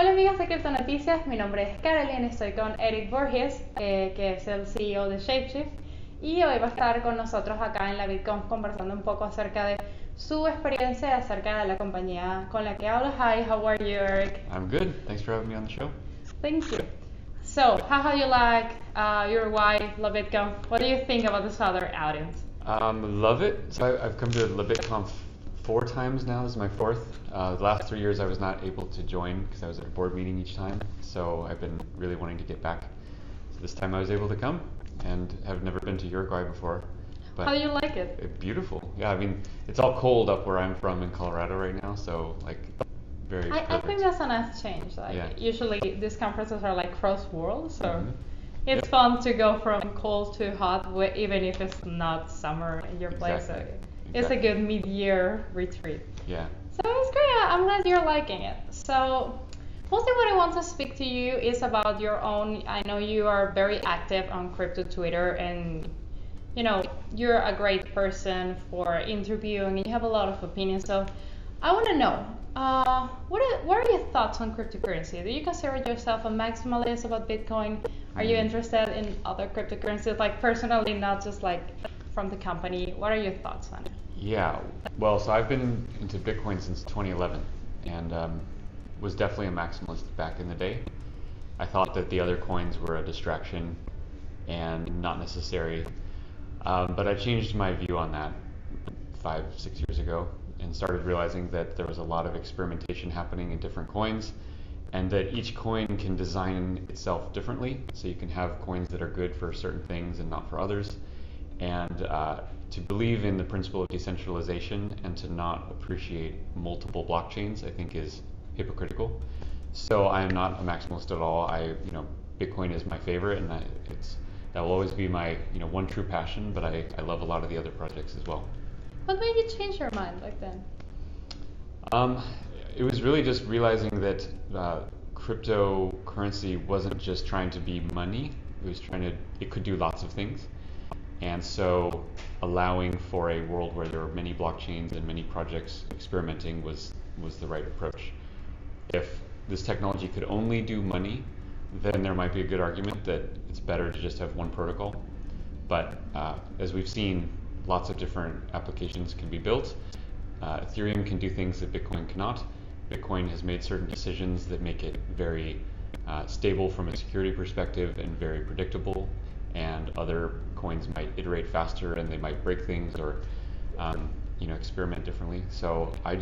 Hola amigos de Cripto Noticias, mi nombre es Carelin, estoy con Erik Voorhees, que es el CEO de Shapeshift, y hoy va a estar con nosotros acá en LaBITConf conversando un poco acerca de su experiencia acerca de la compañía con la que habla. Hi, how are you, Erik? I'm good. Thanks for having me on the show. Thank you. So, how you like your wife, LaBITConf? What do you think about this other audience? Love it. So I've come to LaBITConf 4 times now. This is my 4th. The last 3 years I was not able to join because I was at a board meeting each time. So I've been really wanting to get back. So this time I was able to come and have never been to Uruguay before. But How do you like it? Beautiful. Yeah, I mean, it's all cold up where I'm from in Colorado right now. So like very perfect. I think that's a nice change. Usually these conferences are like cross worlds, so it's fun to go from cold to hot, even if it's not summer in your place. Exactly. So it's a good mid-year retreat. Yeah. So it's great. I'm glad you're liking it. So mostly what I want to speak to you is about your own. I know you are very active on crypto Twitter, and you know you're a great person for interviewing, and you have a lot of opinions. So I want to know. What are your thoughts on cryptocurrency? Do you consider yourself a maximalist about Bitcoin? Are you interested in other cryptocurrencies, like personally, not just like from the company? What are your thoughts on it? Yeah, well, so I've been into Bitcoin since 2011 and was definitely a maximalist back in the day. I thought that the other coins were a distraction and not necessary, but I changed my view on that 5-6 years ago and started realizing that there was a lot of experimentation happening in different coins and that each coin can design itself differently. So you can have coins that are good for certain things and not for others. And to believe in the principle of decentralization and to not appreciate multiple blockchains, I think is hypocritical. So I am not a maximalist at all. Bitcoin is my favorite, and that will always be my one true passion. But I love a lot of the other projects as well. What made you change your mind back then? It was really just realizing that cryptocurrency wasn't just trying to be money. It could do lots of things. And so allowing for a world where there were many blockchains and many projects experimenting was the right approach. If this technology could only do money, then there might be a good argument that it's better to just have one protocol. But as we've seen, lots of different applications can be built. Ethereum can do things that Bitcoin cannot. Bitcoin has made certain decisions that make it very stable from a security perspective and very predictable. And other coins might iterate faster and they might break things or experiment differently. So I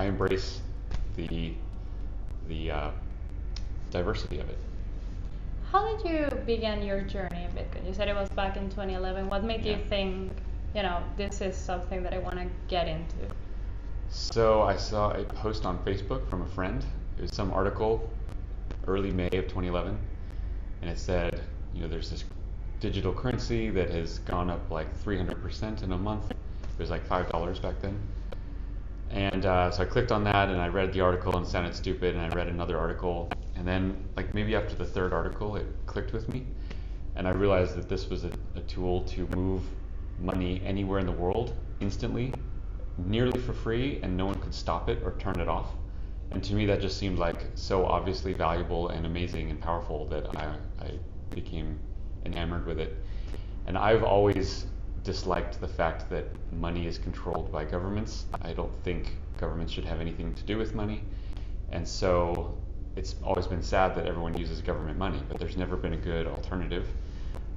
embrace the diversity of it. How did you begin your journey in Bitcoin? You said it was back in 2011. What made you think, this is something that I want to get into? So I saw a post on Facebook from a friend. It was some article early May of 2011, and it said, there's this digital currency that has gone up like 300% in a month. It was like $5 back then. And so I clicked on that and I read the article and it sounded stupid, and I read another article, and then like maybe after the 3rd article it clicked with me, and I realized that this was a tool to move money anywhere in the world instantly, nearly for free, and no one could stop it or turn it off. And to me that just seemed like so obviously valuable and amazing and powerful that I became enamored with it. And I've always disliked the fact that money is controlled by governments. I don't think governments should have anything to do with money. And so it's always been sad that everyone uses government money, but there's never been a good alternative.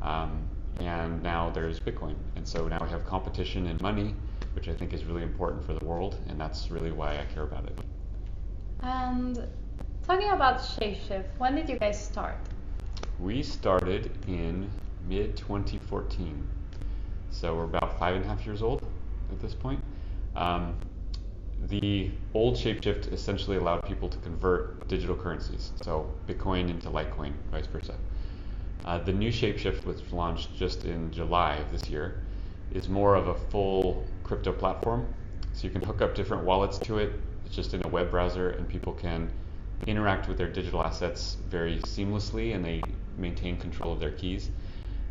And now there's Bitcoin. And so now we have competition in money, which I think is really important for the world, and that's really why I care about it. And talking about Shapeshift, when did you guys start? We started in mid-2014, so we're about 5.5 years old at this point. The old Shapeshift essentially allowed people to convert digital currencies, so Bitcoin into Litecoin, vice versa. The new Shapeshift, which launched just in July of this year, is more of a full crypto platform. So you can hook up different wallets to it. It's just in a web browser, and people can interact with their digital assets very seamlessly, and they maintain control of their keys.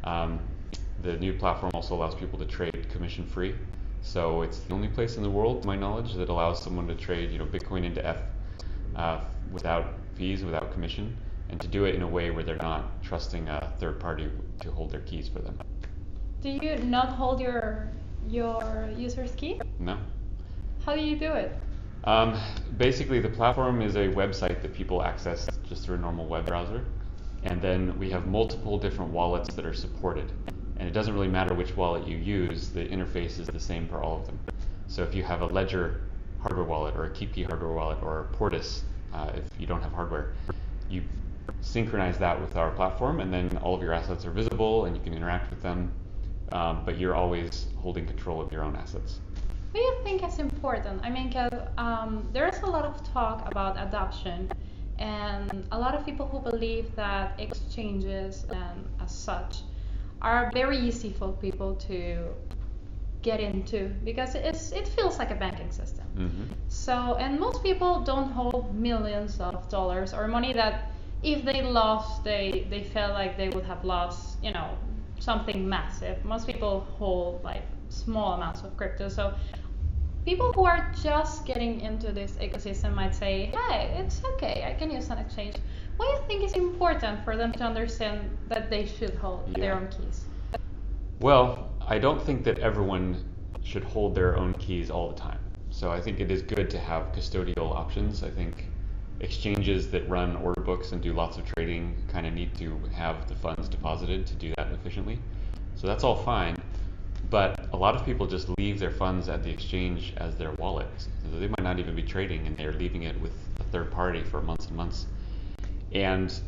The new platform also allows people to trade commission free. So it's the only place in the world, to my knowledge, that allows someone to trade Bitcoin into ETH without fees without commission, and to do it in a way where they're not trusting a third party to hold their keys for them. Do you not hold your user's key? No. How do you do it? Basically, the platform is a website that people access just through a normal web browser. And then we have multiple different wallets that are supported. And it doesn't really matter which wallet you use, the interface is the same for all of them. So if you have a Ledger hardware wallet or a KeepKey hardware wallet or a Portis, if you don't have hardware, you synchronize that with our platform, and then all of your assets are visible and you can interact with them, but you're always holding control of your own assets. What do you think is important? I mean, because there's a lot of talk about adoption, and a lot of people who believe that exchanges and as such are very easy for people to get into because it feels like a banking system. Mm-hmm. So, and most people don't hold millions of dollars or money that if they lost, they felt like they would have lost, something massive. Most people hold like small amounts of crypto. So people who are just getting into this ecosystem might say, hey, it's okay, I can use an exchange. What do you think is important for them to understand that they should hold their own keys? Well, I don't think that everyone should hold their own keys all the time. So I think it is good to have custodial options. I think exchanges that run order books and do lots of trading kind of need to have the funds deposited to do that efficiently. So that's all fine. But a lot of people just leave their funds at the exchange as their wallet. So they might not even be trading and they're leaving it with a third party for months and months. And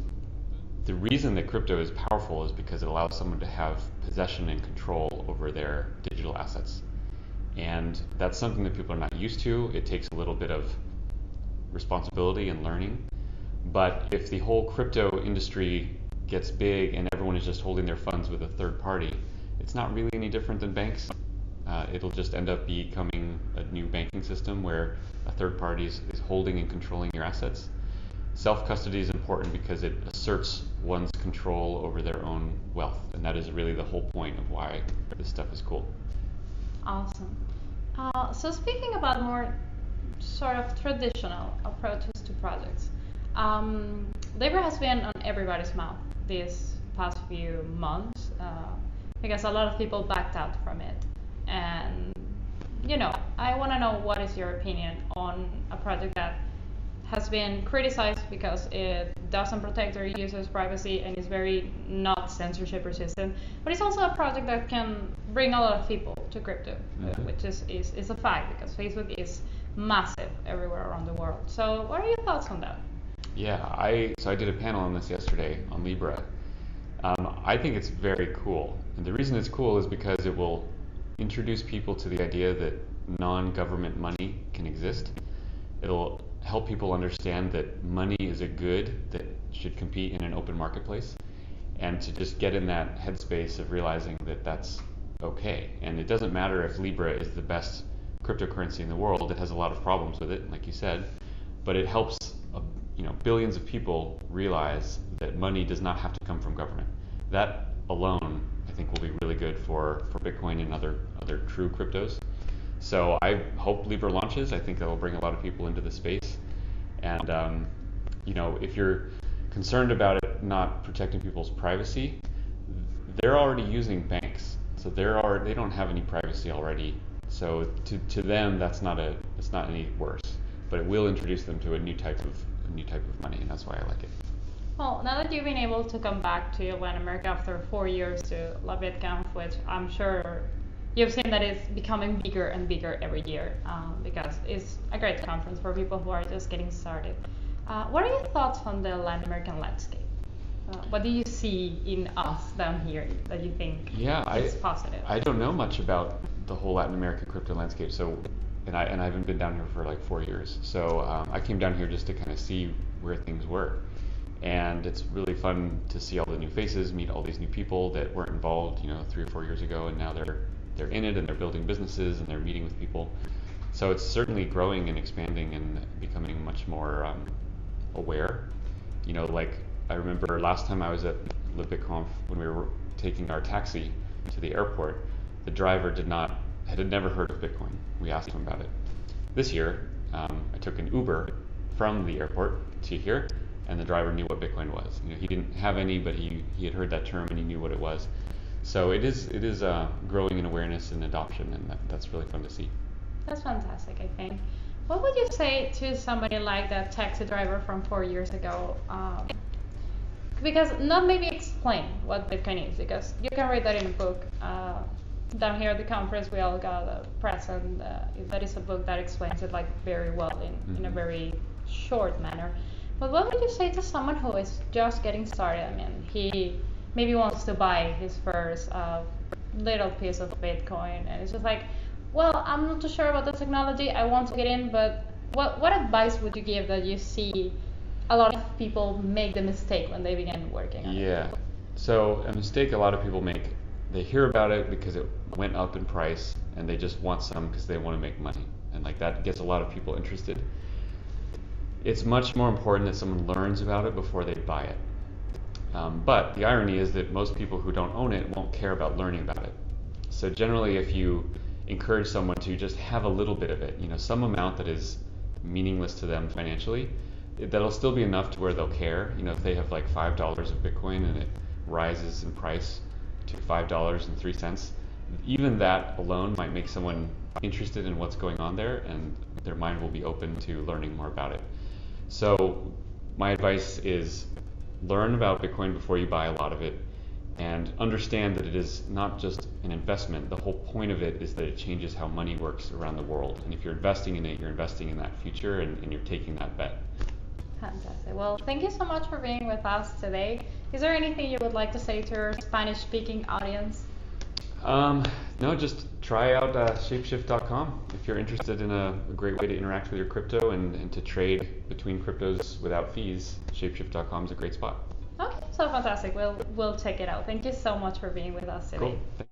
the reason that crypto is powerful is because it allows someone to have possession and control over their digital assets. And that's something that people are not used to. It takes a little bit of responsibility and learning. But if the whole crypto industry gets big and everyone is just holding their funds with a third party, it's not really any different than banks. It'll just end up becoming a new banking system where a third party is holding and controlling your assets. Self-custody is important because it asserts one's control over their own wealth, and that is really the whole point of why this stuff is cool. Awesome. So speaking about more sort of traditional approaches to projects, Libra has been on everybody's mouth these past few months because a lot of people backed out from it. And, I want to know what is your opinion on a project that has been criticized because it doesn't protect their users' privacy and is very not censorship resistant, but it's also a project that can bring a lot of people to crypto, which is a fact because Facebook is massive everywhere around the world. So what are your thoughts on that? Yeah, I did a panel on this yesterday on Libra. I think it's very cool, and the reason it's cool is because it will introduce people to the idea that non-government money can exist. It'll help people understand that money is a good that should compete in an open marketplace, and to just get in that headspace of realizing that that's okay. And it doesn't matter if Libra is the best cryptocurrency in the world. It has a lot of problems with it, like you said, but it helps billions of people realize that money does not have to come from government. That alone, I think, will be really good for Bitcoin and other true cryptos. So I hope Libra launches. I think that will bring a lot of people into the space. And if you're concerned about it not protecting people's privacy, they're already using banks, so they don't have any privacy already. So to them, it's not any worse. But it will introduce them to a new type of money, and that's why I like it. Well, now that you've been able to come back to Latin America after 4 years to LaBITConf, which I'm sure you've seen that it's becoming bigger and bigger every year because it's a great conference for people who are just getting started. What are your thoughts on the Latin American landscape? What do you see in us down here that you think is positive? I don't know much about the whole Latin American crypto landscape, and I haven't been down here for like 4 years. So I came down here just to kind of see where things were. And it's really fun to see all the new faces, meet all these new people that weren't involved, 3 or 4 years ago, and now they're in it and they're building businesses and they're meeting with people. So it's certainly growing and expanding and becoming much more aware. Like I remember last time I was at LaBITConf when we were taking our taxi to the airport, the driver had never heard of Bitcoin. We asked him about it. This year, I took an Uber from the airport to here, and the driver knew what Bitcoin was. You know, he didn't have any, but he had heard that term and he knew what it was. So it is growing in awareness and adoption, and that's really fun to see. That's fantastic, I think. What would you say to somebody like that taxi driver from 4 years ago? Because not maybe explain what Bitcoin is, because you can read that in a book. Down here at the conference, we all got a present. That is a book that explains it like very well in a very short manner. But what would you say to someone who is just getting started? I mean, he maybe wants to buy his first little piece of Bitcoin, and it's just like, well, I'm not too sure about the technology. I want to get in, but what advice would you give that you see a lot of people make the mistake when they begin working on it? Yeah. So a mistake a lot of people make, they hear about it because it went up in price and they just want some because they want to make money. And like that gets a lot of people interested. It's much more important that someone learns about it before they buy it. But the irony is that most people who don't own it won't care about learning about it. So generally, if you encourage someone to just have a little bit of it, you know, some amount that is meaningless to them financially, that'll still be enough to where they'll care. You know, if they have like $5 of Bitcoin and it rises in price to $5.03, even that alone might make someone interested in what's going on there, and their mind will be open to learning more about it. So my advice is learn about Bitcoin before you buy a lot of it, and understand that it is not just an investment. The whole point of it is that it changes how money works around the world. And if you're investing in it, you're investing in that future, and you're taking that bet. Fantastic. Well, thank you so much for being with us today. Is there anything you would like to say to your Spanish-speaking audience? No, just try out shapeshift.com if you're interested in a great way to interact with your crypto and to trade between cryptos without fees. Shapeshift.com is a great spot. Okay, so fantastic. We'll check it out. Thank you so much for being with us today. Cool.